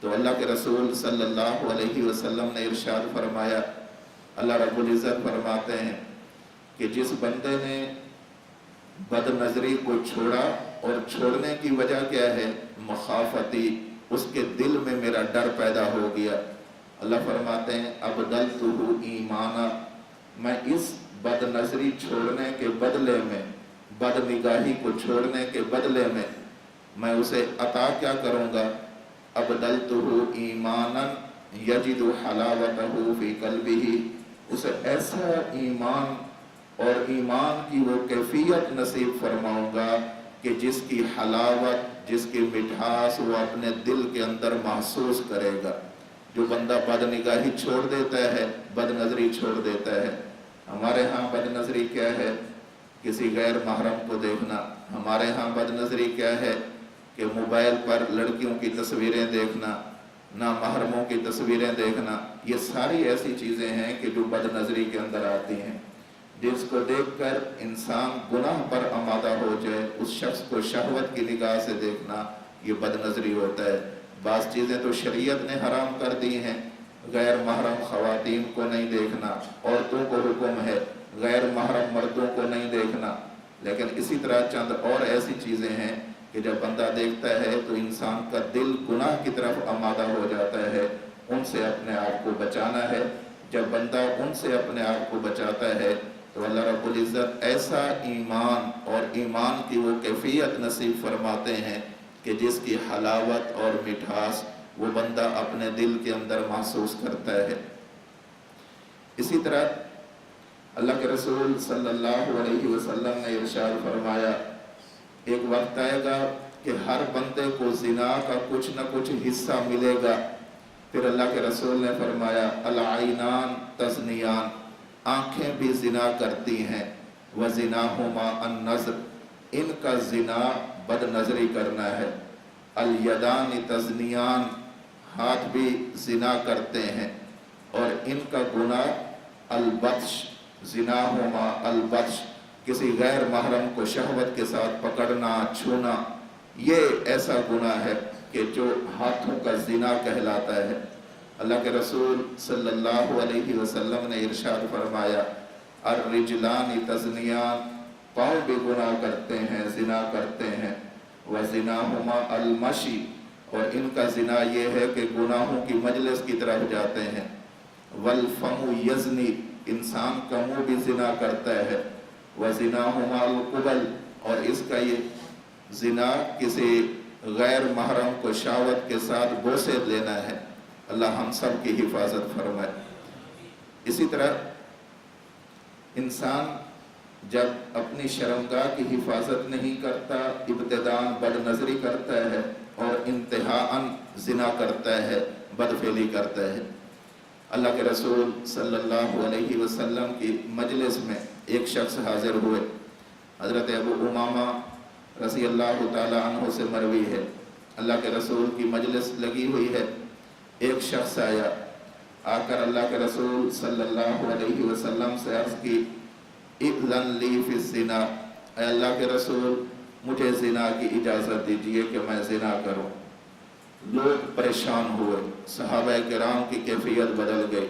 تو اللہ کے رسول صلی اللہ علیہ وسلم نے ارشاد فرمایا، اللہ رب العزت فرماتے ہیں کہ جس بندے نے بد نظری کو چھوڑا، اور چھوڑنے کی وجہ کیا ہے؟ مخافتی، اس کے دل میں میرا ڈر پیدا ہو گیا۔ اللہ فرماتے ہیں ابدلتہ ایمانا، میں اس بد نظری چھوڑنے کے بدلے میں، بد نگاہی کو چھوڑنے کے بدلے میں اسے عطا کیا کروں گا؟ ابدلتہ ایمانا یجد حلاوتہ فی قلبہ، اسے ایسا ایمان اور ایمان کی وہ کیفیت نصیب فرماؤں گا کہ جس کی حلاوت، جس کی مٹھاس وہ اپنے دل کے اندر محسوس کرے گا۔ جو بندہ بد نگاہی چھوڑ دیتا ہے، بد نظری چھوڑ دیتا ہے، ہمارے ہاں بد نظری کیا ہے؟ کسی غیر محرم کو دیکھنا۔ ہمارے ہاں بد نظری کیا ہے؟ کہ موبائل پر لڑکیوں کی تصویریں دیکھنا، نامحرموں کی تصویریں دیکھنا۔ یہ ساری ایسی چیزیں ہیں کہ جو بد نظری کے اندر آتی ہیں، جس کو دیکھ کر انسان گناہ پر آمادہ ہو جائے۔ اس شخص کو شہوت کی نگاہ سے دیکھنا، یہ بد نظری ہوتا ہے۔ بعض چیزیں تو شریعت نے حرام کر دی ہیں، غیر محرم خواتین کو نہیں دیکھنا، عورتوں کو حکم ہے غیر محرم مردوں کو نہیں دیکھنا، لیکن اسی طرح چند اور ایسی چیزیں ہیں کہ جب بندہ دیکھتا ہے تو انسان کا دل گناہ کی طرف آمادہ ہو جاتا ہے۔ ان سے اپنے آپ کو بچانا ہے۔ جب بندہ ان سے اپنے آپ کو بچاتا ہے تو اللہ رب العزت ایسا ایمان اور ایمان کی وہ کیفیت نصیب فرماتے ہیں کہ جس کی حلاوت اور مٹھاس وہ بندہ اپنے دل کے اندر محسوس کرتا ہے۔ اسی طرح اللہ کے رسول صلی اللہ علیہ وسلم نے ارشاد فرمایا، ایک وقت آئے گا کہ ہر بندے کو زنا کا کچھ نہ کچھ حصہ ملے گا۔ پھر اللہ کے رسول نے فرمایا العینان تزنیان، آنکھیں بھی زنا کرتی ہیں، وزناہما النظر، ان کا زنا بد نظری کرنا ہے۔ الیدان تزنیان، ہاتھ بھی زنا کرتے ہیں، اور ان کا گناہ البطش، زناہما البطش، کسی غیر محرم کو شہوت کے ساتھ پکڑنا، چھونا، یہ ایسا گناہ ہے کہ جو ہاتھوں کا زنا کہلاتا ہے۔ اللہ کے رسول صلی اللہ علیہ وسلم نے ارشاد فرمایا الرجلان تزنیان، پاؤں بھی گناہ کرتے ہیں، زنا کرتے ہیں، وزناہما المشی، اور ان کا زنا یہ ہے کہ گناہوں کی مجلس کی طرف جاتے ہیں، والفم یزنی، انسان کا منہ بھی زنا کرتا ہے، وزناہما القبل، اور اس کا یہ زنا کسی غیر محرم کو شہوت کے ساتھ بوسے لینا ہے۔ اللہ ہم سب کی حفاظت فرمائے۔ اسی طرح انسان جب اپنی شرمگاہ کی حفاظت نہیں کرتا، ابتداءً بد نظری کرتا ہے اور انتہاءً زنا کرتا ہے، بدفعلی کرتا ہے۔ اللہ کے رسول صلی اللہ علیہ وسلم کی مجلس میں ایک شخص حاضر ہوئے، حضرت ابو امامہ رضی اللہ تعالی عنہ سے مروی ہے، اللہ کے رسول کی مجلس لگی ہوئی ہے، ایک شخص آیا، آ کر اللہ کے رسول صلی اللہ علیہ وسلم سے عرض کی اذن لی فی الزنا، اے اللہ کے رسول مجھے زنا کی اجازت دیجئے کہ میں زنا کروں۔ لوگ پریشان ہوئے، صحابہ کرام کی کیفیت بدل گئی،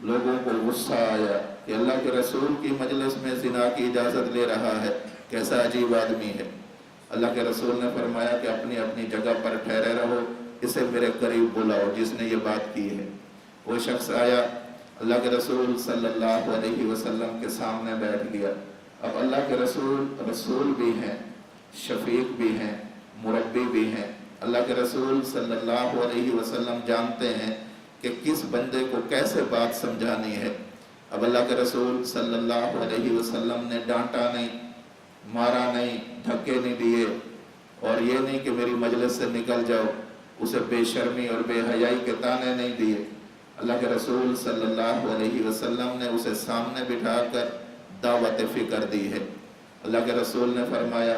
لوگوں کو غصہ آیا کہ اللہ کے رسول کی مجلس میں زنا کی اجازت لے رہا ہے، کیسا عجیب آدمی ہے۔ اللہ کے رسول نے فرمایا کہ اپنی اپنی جگہ پر ٹھہرے رہو، اسے میرے قریب بلاؤ جس نے یہ بات کی ہے۔ وہ شخص آیا، اللہ کے رسول صلی اللہ علیہ وسلم کے سامنے بیٹھ گیا۔ اب اللہ کے رسول بھی ہیں، شفیق بھی ہیں، مربی بھی ہیں۔ اللہ کے رسول صلی اللہ علیہ وسلم جانتے ہیں کہ کس بندے کو کیسے بات سمجھانی ہے۔ اب اللہ کے رسول صلی اللہ علیہ وسلم نے ڈانٹا نہیں، مارا نہیں، دھکے نہیں دیے، اور یہ نہیں کہ میری مجلس سے نکل جاؤ، اسے بے شرمی اور بے حیائی کے طعنے نہیں دیے۔ اللہ کے رسول صلی اللہ علیہ وسلم نے اسے سامنے بٹھا کر دعوت فکر دی ہے۔ اللہ کے رسول نے فرمایا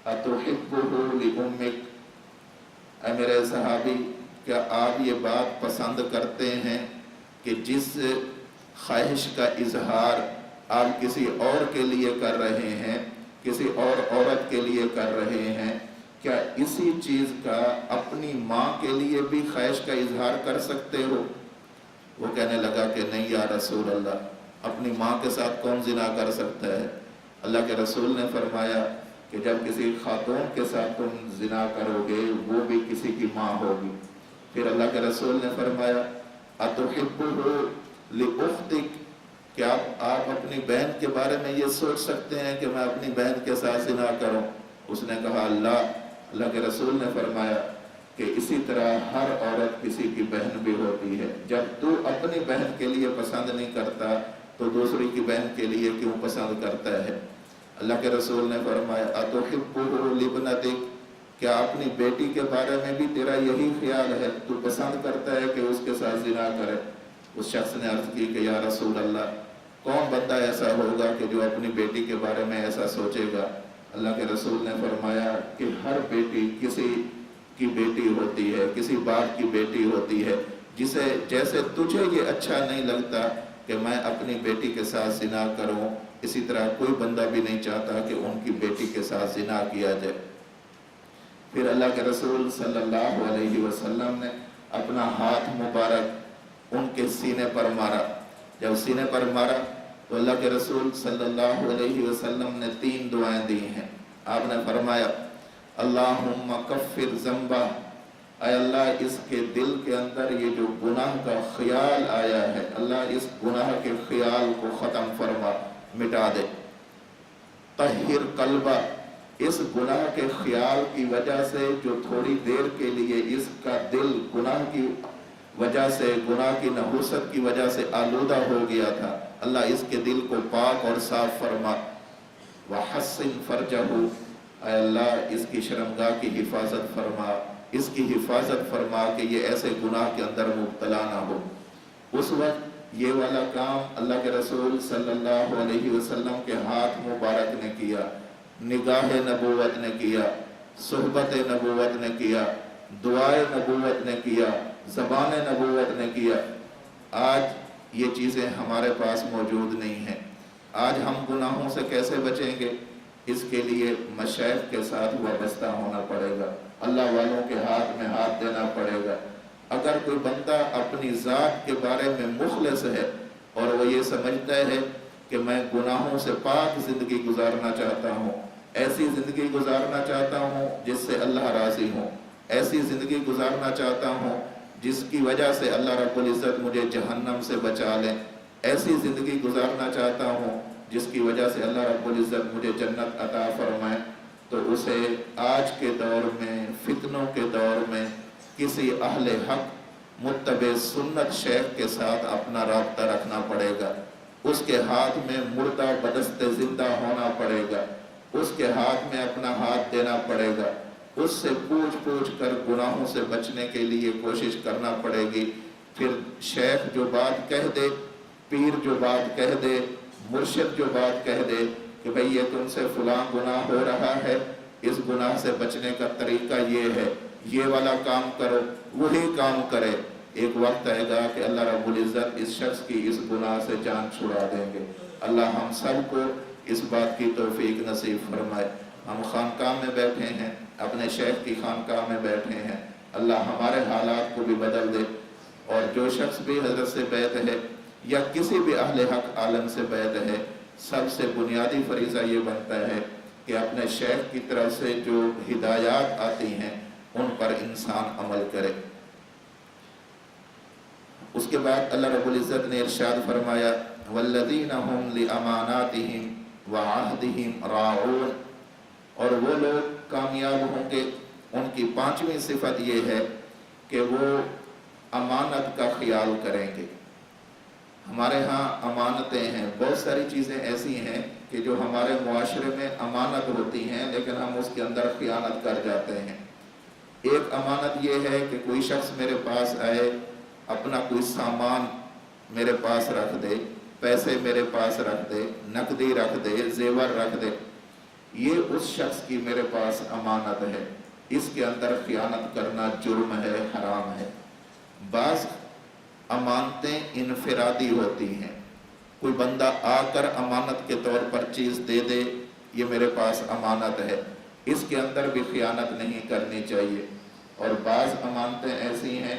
اتحبہ لأمک، اے میرے صحابی کیا آپ یہ بات پسند کرتے ہیں کہ جس خواہش کا اظہار آپ کسی اور کے لیے کر رہے ہیں، کسی اور عورت کے لیے کر رہے ہیں، کیا اسی چیز کا اپنی ماں کے لیے بھی خواہش کا اظہار کر سکتے ہو؟ وہ کہنے لگا کہ نہیں یا رسول اللہ، اپنی ماں کے ساتھ کون زنا کر سکتا ہے؟ اللہ کے رسول نے فرمایا کہ جب کسی خاتون کے ساتھ تم زنا کرو گے وہ بھی کسی کی ماں ہوگی۔ پھر اللہ کے رسول نے فرمایا اَتُحِبُّهُ لِأُخْتِكَ، کیا آپ اپنی بہن کے بارے میں یہ سوچ سکتے ہیں کہ میں اپنی بہن کے ساتھ زنا کروں؟ اس نے کہا اللہ کے رسول نے فرمایا کہ اسی طرح ہر عورت کسی کی بہن بھی ہوتی ہے، جب تو اپنی بہن کے لیے پسند نہیں کرتا تو دوسری کی بہن کے لیے کیوں پسند کرتا ہے؟ اللہ کے رسول نے فرمایا اَتُحِبُّهُ لِابْنَتِكَ، کیا اپنی بیٹی کے بارے میں بھی تیرا یہی خیال ہے، تو پسند کرتا ہے کہ اس کے ساتھ زنا کرے؟ اس شخص نے عرض کی کہ یا رسول اللہ، کون بندہ ایسا ہوگا کہ جو اپنی بیٹی کے بارے میں ایسا سوچے گا؟ اللہ کے رسول نے فرمایا کہ ہر بیٹی کسی کی بیٹی ہوتی ہے، کسی باپ کی بیٹی ہوتی ہے، جیسے تجھے یہ اچھا نہیں لگتا کہ میں اپنی بیٹی کے ساتھ زنا کروں، اسی طرح کوئی بندہ بھی نہیں چاہتا کہ ان کی بیٹی کے ساتھ زنا کیا جائے۔ پھر اللہ کے رسول صلی اللہ علیہ وسلم نے اپنا ہاتھ مبارک ان کے سینے پر مارا۔ جب سینے پر مارا تو اللہ کے رسول صلی اللہ علیہ وسلم نے 3 دعائیں دی ہیں۔ آپ نے فرمایا اللہم کفر ذنبہ، اے اللہ اس کے دل کے اندر یہ جو گناہ کا خیال آیا ہے، اللہ اس گناہ کے خیال کو ختم فرما، مٹا دے۔ طہر قلبہ، اس گناہ کے خیال کی وجہ سے جو تھوڑی دیر کے لیے اس کا دل گناہ کی وجہ سے، گناہ کی نحوست کی وجہ سے آلودہ ہو گیا تھا، اللہ اس کے دل کو پاک اور صاف فرما۔ وحسن فرجہ، اے اللہ اس کی شرمگاہ کی حفاظت فرما، اس کی حفاظت فرما کہ یہ ایسے گناہ کے اندر مبتلا نہ ہو۔ اس وقت یہ والا کام اللہ کے رسول صلی اللہ علیہ وسلم کے ہاتھ مبارک نے کیا، نگاہ نبوت نے کیا، صحبت نبوت نے کیا، دعائے نبوت نے کیا، زبان نبوت نے کیا۔ آج یہ چیزیں ہمارے پاس موجود نہیں ہیں۔ آج ہم گناہوں سے کیسے بچیں گے؟ اس کے لیے مشائخ کے ساتھ وابستہ ہونا پڑے گا، اللہ والوں کے ہاتھ میں ہاتھ دینا پڑے گا۔ اگر کوئی بندہ اپنی ذات کے بارے میں مخلص ہے اور وہ یہ سمجھتا ہے کہ میں گناہوں سے پاک زندگی گزارنا چاہتا ہوں، ایسی زندگی گزارنا چاہتا ہوں جس سے اللہ راضی ہوں، ایسی زندگی گزارنا چاہتا ہوں جس کی وجہ سے اللہ رب العزت مجھے جہنم سے بچا لے، ایسی زندگی گزارنا چاہتا ہوں جس کی وجہ سے اللہ رب العزت مجھے جنت عطا فرمائے، تو اسے آج کے دور میں، فتنوں کے دور میں، کسی اہل حق متبع سنت شیخ کے ساتھ اپنا رابطہ رکھنا پڑے گا۔ اس کے ہاتھ میں مردہ بدست زندہ ہونا پڑے گا، اس کے ہاتھ میں اپنا ہاتھ دینا پڑے گا، اس سے پوچھ کر گناہوں سے بچنے کے لیے کوشش کرنا پڑے گی۔ پھر شیخ جو بات کہہ دے، پیر جو بات کہہ دے، مرشد جو بات کہہ دے کہ بھئی یہ تم سے فلاں گناہ ہو رہا ہے، اس گناہ سے بچنے کا طریقہ یہ ہے، یہ والا کام کرو، وہی کام کرے، ایک وقت آئے گا کہ اللہ رب العزت اس شخص کی اس گناہ سے جان چھڑا دیں گے۔ اللہ ہم سب کو اس بات کی توفیق نصیب فرمائے۔ ہم خانقاہ میں بیٹھے ہیں، اپنے شیخ کی خانقاہ میں بیٹھے ہیں، اللہ ہمارے حالات کو بھی بدل دے، اور جو شخص بھی حضرت سے بیعت ہے یا کسی بھی اہل حق عالم سے بیعت ہے، سب سے بنیادی فریضہ یہ بنتا ہے کہ اپنے شیخ کی طرف سے جو ہدایات آتی ہیں ان پر انسان عمل کرے۔ اس کے بعد اللہ رب العزت نے ارشاد فرمایا والذین هم لاماناتهم وعہدهم راعون، اور وہ لوگ کامیاب ہوں گے، ان کی 5ویں صفت یہ ہے کہ وہ امانت کا خیال کریں گے۔ ہمارے ہاں امانتیں ہیں، بہت ساری چیزیں ایسی ہیں کہ جو ہمارے معاشرے میں امانت ہوتی ہیں لیکن ہم اس کے اندر خیانت کر جاتے ہیں۔ ایک امانت یہ ہے کہ کوئی شخص میرے پاس آئے، اپنا کوئی سامان میرے پاس رکھ دے، پیسے میرے پاس رکھ دے، نقدی رکھ دے، زیور رکھ دے، یہ اس شخص کی میرے پاس امانت ہے، اس کے اندر خیانت کرنا جرم ہے، حرام ہے۔ بعض امانتیں انفرادی ہوتی ہیں، کوئی بندہ آ کر امانت کے طور پر چیز دے دے، یہ میرے پاس امانت ہے، اس کے اندر بھی خیانت نہیں کرنی چاہیے۔ اور بعض امانتیں ایسی ہیں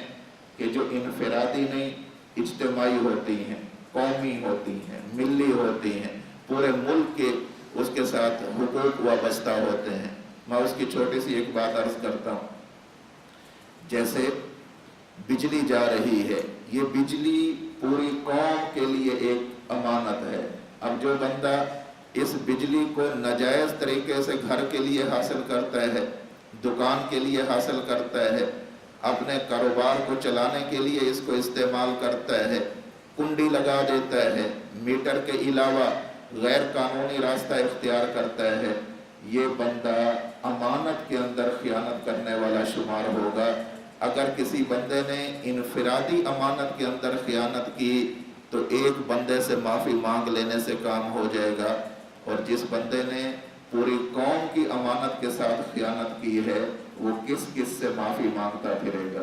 کہ جو انفرادی نہیں اجتماعی ہوتی ہیں، قومی ہوتی ہیں، ملی ہوتی ہیں، پورے ملک کے اس کے ساتھ حقوق وابستہ ہوتے ہیں۔ میں اس کی چھوٹی سی ایک بات عرض کرتا ہوں۔ جیسے بجلی جا رہی ہے، یہ بجلی پوری قوم کے لیے ایک امانت ہے۔ اب جو بندہ اس بجلی کو ناجائز طریقے سے گھر کے لیے حاصل کرتا ہے، دکان کے لیے حاصل کرتا ہے، اپنے کاروبار کو چلانے کے لیے اس کو استعمال کرتا ہے، کنڈی لگا دیتا ہے، میٹر کے علاوہ غیر قانونی راستہ اختیار کرتا ہے، یہ بندہ امانت کے اندر خیانت کرنے والا شمار ہوگا۔ اگر کسی بندے نے انفرادی امانت کے اندر خیانت کی تو ایک بندے سے معافی مانگ لینے سے کام ہو جائے گا، اور جس بندے نے پوری قوم کی امانت کے ساتھ خیانت کی ہے وہ کس کس سے معافی مانگتا پھرے گا۔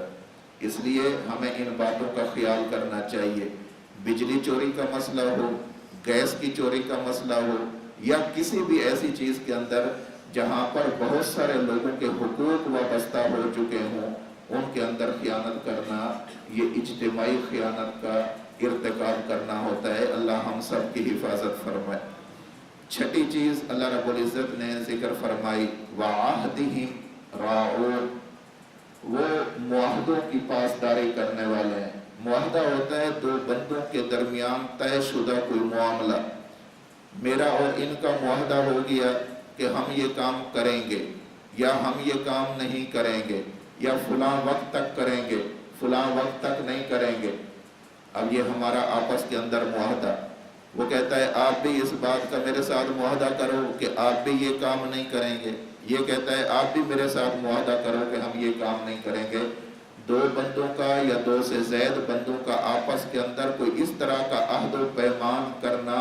اس لیے ہمیں ان باتوں کا خیال کرنا چاہیے۔ بجلی چوری کا مسئلہ ہو، گیس کی چوری کا مسئلہ ہو، یا کسی بھی ایسی چیز کے اندر جہاں پر بہت سارے لوگوں کے حقوق وابستہ ہو چکے ہوں، ان کے اندر خیانت کرنا یہ اجتماعی خیانت کا ارتکاب کرنا ہوتا ہے۔ اللہ ہم سب کی حفاظت فرمائے۔ چھٹی چیز اللہ رب العزت نے ذکر فرمائی، وَعَهْدِهِمْ رَاعُونَ، وہ معاہدوں کی پاسداری کرنے والے ہیں۔ معاہدہ ہوتا ہے دو بندوں کے درمیان طے شدہ کوئی معاملہ۔ میرا اور ان کا معاہدہ ہو گیا کہ ہم یہ کام کریں گے یا ہم یہ کام نہیں کریں گے، یا فلاں وقت تک کریں گے، فلاں وقت تک نہیں کریں گے۔ اب یہ ہمارا آپس کے اندر معاہدہ، وہ کہتا ہے آپ بھی اس بات کا میرے ساتھ معاہدہ کرو کہ آپ بھی یہ کام نہیں کریں گے، یہ کہتا ہے آپ بھی میرے ساتھ معاہدہ کرو کہ ہم یہ کام نہیں کریں گے۔ دو بندوں کا یا دو سے زائد بندوں کا آپس کے اندر کوئی اس طرح کا عہد و پیمان کرنا،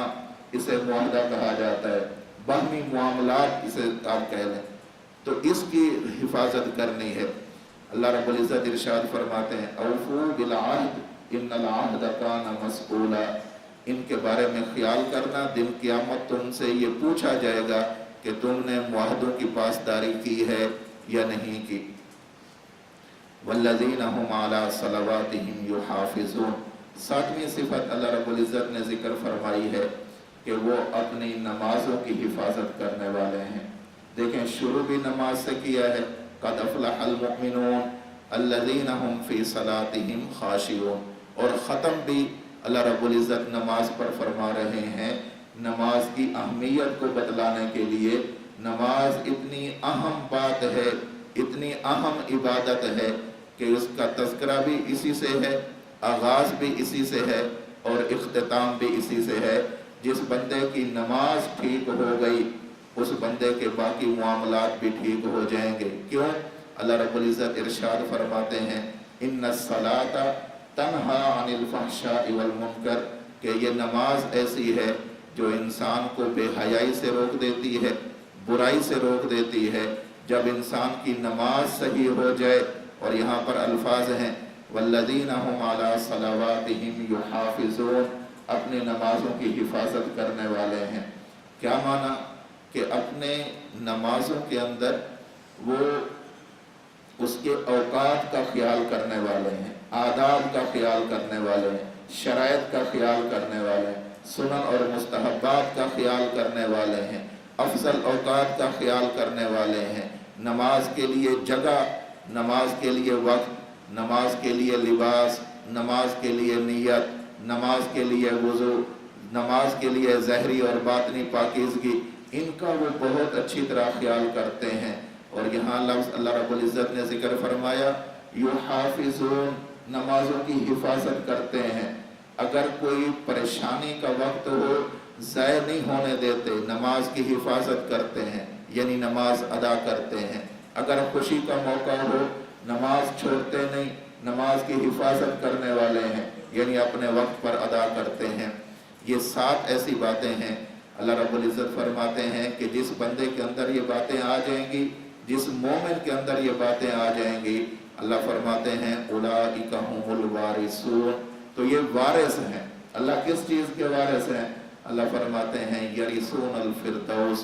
اسے معاہدہ کہا جاتا ہے۔ باہمی معاملات اسے آپ کہہ لیں، تو اس کی حفاظت کرنی ہے۔ اللہ رب العزت ارشاد فرماتے ہیں، اوفوا بالعہد ان العہد کان مسئولا، ان کے بارے میں خیال کرنا، دن قیامت تم سے یہ پوچھا جائے گا کہ تم نے معاہدوں کی پاسداری کی ہے یا نہیں کی۔ والذین هم علی صلواتهم یحافظون، ساتویں صفت اللہ رب العزت نے ذکر فرمائی ہے کہ وہ اپنی نمازوں کی حفاظت کرنے والے ہیں۔ دیکھیں شروع بھی نماز سے کیا ہے، قد افلح المؤمنون الذین هم فی صلاتهم خاشعون، اور ختم بھی اللہ رب العزت نماز پر فرما رہے ہیں۔ نماز کی اہمیت کو بتلانے کے لیے، نماز اتنی اہم بات ہے، اتنی اہم عبادت ہے کہ اس کا تذکرہ بھی اسی سے ہے، آغاز بھی اسی سے ہے اور اختتام بھی اسی سے ہے۔ جس بندے کی نماز ٹھیک ہو گئی اس بندے کے باقی معاملات بھی ٹھیک ہو جائیں گے۔ کیوں؟ اللہ رب العزت ارشاد فرماتے ہیں، ان الصلاۃ تنہا عن الفحشاء والمنکر، کہ یہ نماز ایسی ہے جو انسان کو بے حیائی سے روک دیتی ہے، برائی سے روک دیتی ہے۔ جب انسان کی نماز صحیح ہو جائے، اور یہاں پر الفاظ ہیں والذین هم علی صلواتهم یحافظون، اپنے نمازوں کی حفاظت کرنے والے ہیں۔ کیا معنی؟ کہ اپنے نمازوں کے اندر وہ اس کے اوقات کا خیال کرنے والے ہیں، آداب کا خیال کرنے والے ہیں، شرائط کا خیال کرنے والے ہیں، سنن اور مستحبات کا خیال کرنے والے ہیں، افضل اوقات کا خیال کرنے والے ہیں۔ نماز کے لیے جگہ، نماز کے لیے وقت، نماز کے لیے لباس، نماز کے لیے نیت، نماز کے لیے وضو، نماز کے لیے ظاہری اور باطنی پاکیزگی، ان کا وہ بہت اچھی طرح خیال کرتے ہیں۔ اور یہاں لفظ اللہ رب العزت نے ذکر فرمایا یحافظون، نمازوں کی حفاظت کرتے ہیں۔ اگر کوئی پریشانی کا وقت ہو ضائع نہیں ہونے دیتے، نماز کی حفاظت کرتے ہیں، یعنی نماز ادا کرتے ہیں۔ اگر خوشی کا موقع ہو نماز چھوڑتے نہیں، نماز کی حفاظت کرنے والے ہیں، یعنی اپنے وقت پر ادا کرتے ہیں۔ یہ 7 ایسی باتیں ہیں، اللہ رب العزت فرماتے ہیں کہ جس بندے کے اندر یہ باتیں آ جائیں گی، جس مومن کے اندر یہ باتیں آ جائیں گی، اللہ فرماتے ہیں اولئک هم الوارثون، تو یہ وارث ہیں۔ اللہ کس چیز کے وارث ہیں؟ اللہ فرماتے ہیں یرثون الفردوس،